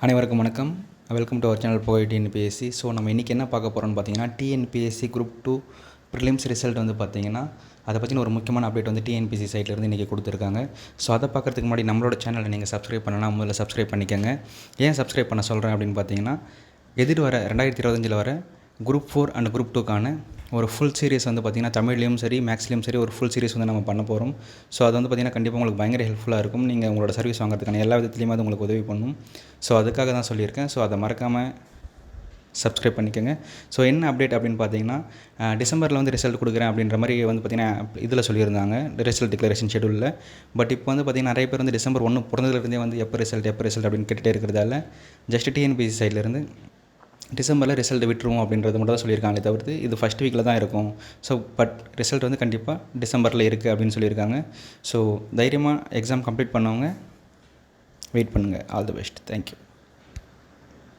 அனைவருக்கும் வணக்கம். Welcome to our channel போய் டிஎன்பிஎஸ்சி. ஸோ நம்ம இன்றைக்கி என்ன பார்க்க போகிறோம்னு பார்த்தீங்கன்னா, டிஎன்பிஎஸ்சி குரூப் 2 ப்ரிலிம்ஸ் ரிசல்ட் வந்து பார்த்தீங்கன்னா, அதை பற்றின ஒரு முக்கியமான அப்டேட் வந்து டிஎன்பிஎஸ்சி சைட்லேருந்து இன்றைக்கி கொடுத்துருக்காங்க. ஸோ அதை பார்க்குறதுக்கு முன்னாடி நம்மளோட சேனலை நீங்கள் சப்ஸ்கிரைப் பண்ணலாம், முதல்ல சப்ஸ்கிரைப் பண்ணிக்கோங்க. ஏன் சப்ஸ்கிரைப் பண்ண சொல்கிறேன் அப்படின்னு பார்த்தீங்கன்னா, வர 2025 வர குரூப் 4 அண்ட் குரூப் 2க்கான ஒரு ஃபுல் சீரிஸ் வந்து பார்த்திங்கன்னா தமிழ்லேயும் சரி மேக்ஸ்லேயும் சரி ஒரு ஃபுல் சீரிஸ் வந்து நம்ம பண்ண போகிறோம். ஸோ அது வந்து பார்த்திங்கன்னா கண்டிப்பாக உங்களுக்கு பயங்கர ஹெல்ப்ஃபுல்லாக இருக்கும். நீங்கள் உங்களோட சர்வீஸ் வாங்குறதுக்கான எல்லா விதத்துலையுமே அது உங்களுக்கு உதவி பண்ணும். ஸோ அதுக்காக தான் சொல்லியிருக்கேன். ஸோ அதை மறக்காமல் சப்ஸ்கிரைப் பண்ணிக்கோங்க. ஸோ என்ன அப்டேட் அப்படின்னு பார்த்தீங்கன்னா, டிசம்பரில் வந்து ரிசல்ட் கொடுக்குறேன் அப்படின்ற மாதிரி வந்து பார்த்திங்கன்னா இதில் சொல்லியிருந்தாங்க ரிசல்ட் டிக்ளரேஷன் ஷெடியூலில். பட் இப்போ வந்து பார்த்திங்கன்னா நிறைய பேர் வந்து டிசம்பர் 1 பிறந்ததுலேருந்தே வந்து எப்போ ரிசல்ட் அப்படின்னு கேட்டுகிட்டே இருக்கிறதால ஜஸ்ட் டிஎன்பிஎஸ்சி சைட்லேருந்து டிசம்பரில் ரிசல்ட் விட்டுருவோம் அப்படின்றது மட்டும் தான் சொல்லியிருக்காங்களே தவிர்த்து இது ஃபஸ்ட் வீக்கில் தான் இருக்கும். ஸோ பட் ரிசல்ட் வந்து கண்டிப்பாக டிசம்பரில் இருக்குது அப்படின்னு சொல்லியிருக்காங்க. ஸோ தைரியமாக எக்ஸாம் கம்ப்ளீட் பண்ணவங்க வெயிட் பண்ணுங்கள். All the best. தேங்க்யூ.